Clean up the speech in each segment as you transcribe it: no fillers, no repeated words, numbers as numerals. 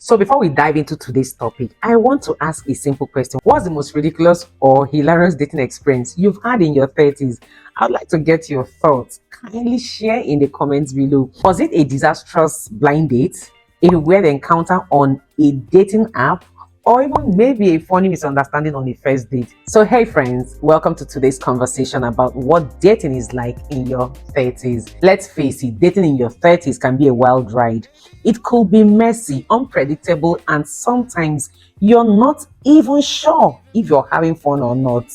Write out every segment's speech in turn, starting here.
So before we dive into today's topic, I want to ask a simple question. What's the most ridiculous or hilarious dating experience you've had in your 30s? I'd like to get your thoughts. Kindly share in the comments below. Was it a disastrous blind date, a weird encounter on a dating app, or even maybe a funny misunderstanding on the first date? So hey friends, welcome to today's conversation about what dating is like in your 30s. Let's face it, dating in your 30s can be a wild ride. It could be messy, unpredictable, and sometimes you're not even sure if you're having fun or not.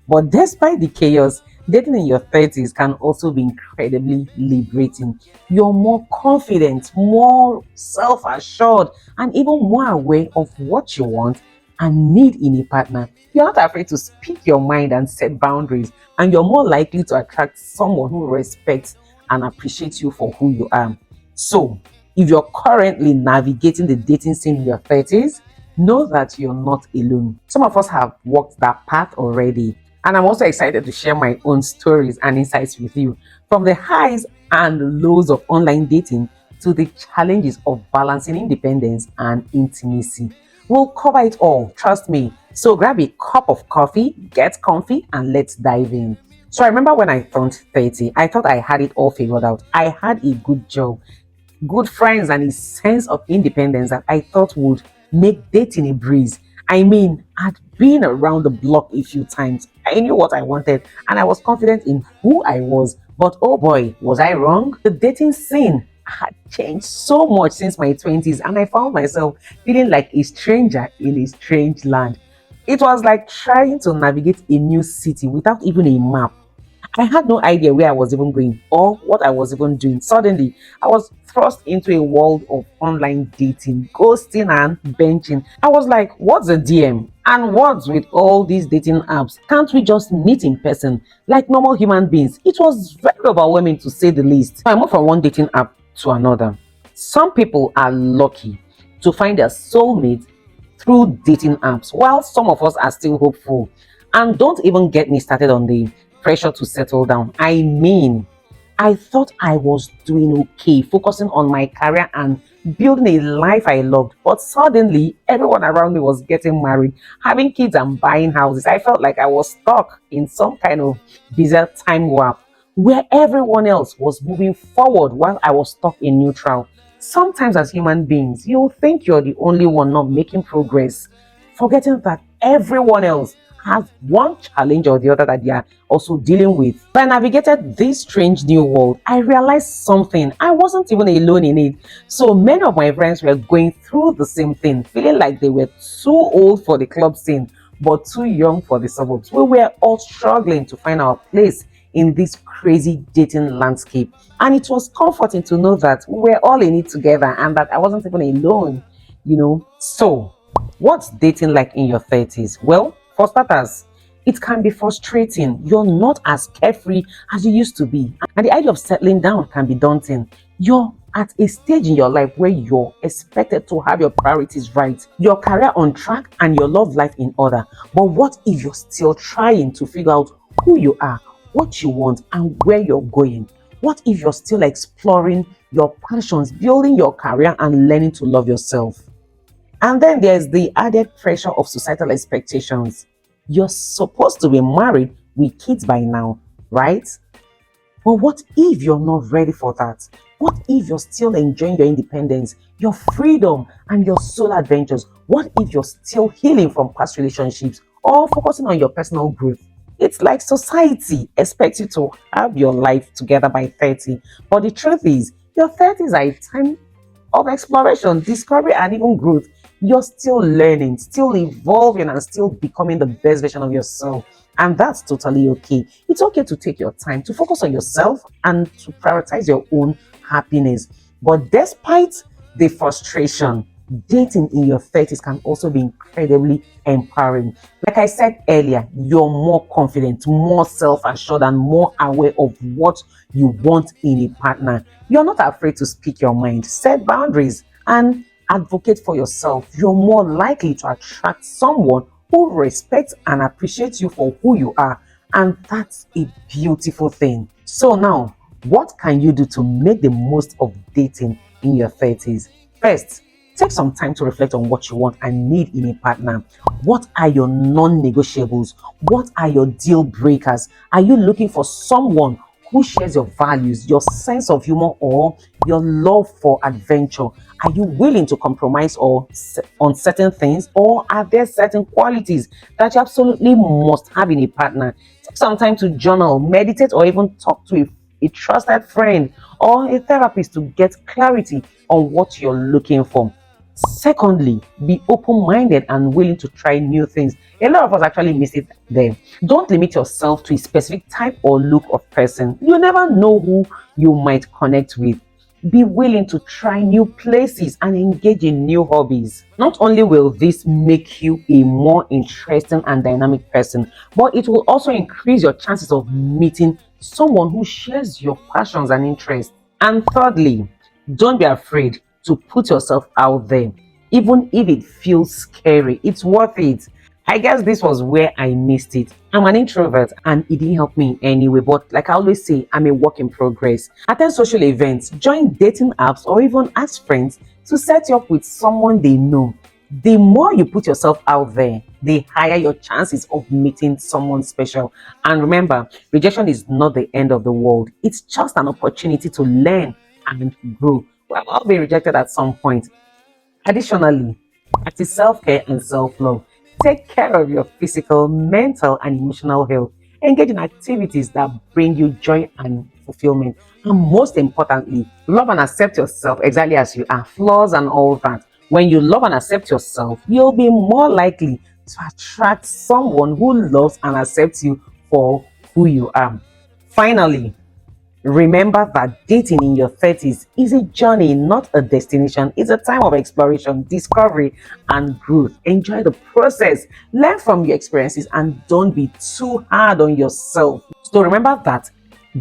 But despite the chaos, dating in your 30s can also be incredibly liberating. You're more confident, more self assured, and even more aware of what you want and need in a partner. You're not afraid to speak your mind and set boundaries, and you're more likely to attract someone who respects and appreciates you for who you are. So, if you're currently navigating the dating scene in your 30s, know that you're not alone. Some of us have walked that path already, and I'm also excited to share my own stories and insights with you, from the highs and lows of online dating to the challenges of balancing independence and intimacy. We'll cover it all, trust me. So grab a cup of coffee, get comfy, and let's dive in. So I remember when I turned 30, I thought I had it all figured out. I had a good job, good friends, and a sense of independence that I thought would make dating a breeze. I mean, I'd been around the block a few times. I knew what I wanted and I was confident in who I was. But oh boy, was I wrong? The dating scene had changed so much since my 20s, and I found myself feeling like a stranger in a strange land. It was like trying to navigate a new city without even a map. I had no idea where I was even going or what I was even doing. Suddenly, I was thrust into a world of online dating, ghosting, and benching. I was like, what's a DM? And what's with all these dating apps? Can't we just meet in person like normal human beings? It was very overwhelming, to say the least. I moved from one dating app to another. Some people are lucky to find their soulmate through dating apps, while some of us are still hopeful. And don't even get me started on the pressure to settle down. I mean, I thought I was doing okay, focusing on my career and building a life I loved. But suddenly, everyone around me was getting married, having kids, and buying houses. I felt like I was stuck in some kind of bizarre time warp where everyone else was moving forward while I was stuck in neutral. Sometimes, as human beings, you think you're the only one not making progress, forgetting that everyone else has one challenge or the other that they are also dealing with. When I navigated this strange new world, I realized something. I wasn't even alone in it. So many of my friends were going through the same thing, feeling like they were too old for the club scene, but too young for the suburbs. We were all struggling to find our place in this crazy dating landscape. And it was comforting to know that we were all in it together and that I wasn't even alone. So, what's dating like in your 30s? Well, for starters, it can be frustrating. You're not as carefree as you used to be. And the idea of settling down can be daunting. You're at a stage in your life where you're expected to have your priorities right, your career on track, and your love life in order. But what if you're still trying to figure out who you are, what you want, and where you're going? What if you're still exploring your passions, building your career, and learning to love yourself? And then there's the added pressure of societal expectations. You're supposed to be married with kids by now, right? But what if you're not ready for that? What if you're still enjoying your independence, your freedom, and your solo adventures? What if you're still healing from past relationships or focusing on your personal growth? It's like society expects you to have your life together by 30. But the truth is, your 30s are a time of exploration, discovery, and even growth. You're still learning, still evolving, and still becoming the best version of yourself. And that's totally okay. It's okay to take your time to focus on yourself and to prioritize your own happiness. But despite the frustration, dating in your 30s can also be incredibly empowering. Like I said earlier, you're more confident, more self assured, and more aware of what you want in a partner. You're not afraid to speak your mind, set boundaries, and advocate for yourself. You're more likely to attract someone who respects and appreciates you for who you are. And that's a beautiful thing. So now, what can you do to make the most of dating in your 30s? First, Take some time to reflect on what you want and need in a partner. What are your non-negotiables? What are your deal breakers? Are you looking for someone who shares your values, your sense of humor, or your love for adventure? Are you willing to compromise on certain things, or are there certain qualities that you absolutely must have in a partner? Take some time to journal, meditate, or even talk to a trusted friend or a therapist to get clarity on what you're looking for. Secondly, be open-minded and willing to try new things. A lot of us actually miss it there. Don't limit yourself to a specific type or look of person. You never know who you might connect with. Be willing to try new places and engage in new hobbies. Not only will this make you a more interesting and dynamic person, but it will also increase your chances of meeting someone who shares your passions and interests. And thirdly, don't be afraid to put yourself out there. Even if it feels scary, it's worth it. I guess this was where I missed it. I'm an introvert and it didn't help me in any way, but like I always say, I'm a work in progress. Attend social events, join dating apps, or even ask friends to set you up with someone they know. The more you put yourself out there, the higher your chances of meeting someone special. And remember, rejection is not the end of the world. It's just an opportunity to learn and grow. We've all been rejected at some point. Additionally, practice self-care and self-love. Take care of your physical, mental, and emotional health. Engage in activities that bring you joy and fulfillment. And most importantly, love and accept yourself exactly as you are, flaws and all that. When you love and accept yourself, you'll be more likely to attract someone who loves and accepts you for who you are. Finally, remember that dating in your 30s is a journey, not a destination. It's a time of exploration, discovery, and growth. Enjoy the process, learn from your experiences, and don't be too hard on yourself. So remember that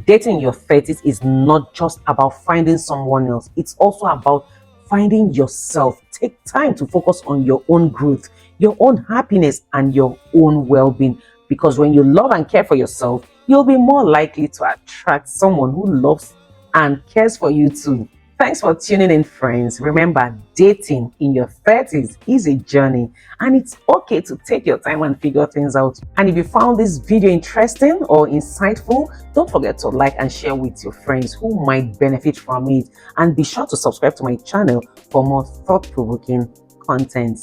dating in your 30s is not just about finding someone else, it's also about finding yourself. Take time to focus on your own growth, your own happiness, and your own well-being. Because when you love and care for yourself, you'll be more likely to attract someone who loves and cares for you too. Thanks for tuning in, friends. Remember, dating in your 30s is a journey, and it's okay to take your time and figure things out. And if you found this video interesting or insightful, don't forget to like and share with your friends who might benefit from it. And be sure to subscribe to my channel for more thought-provoking content.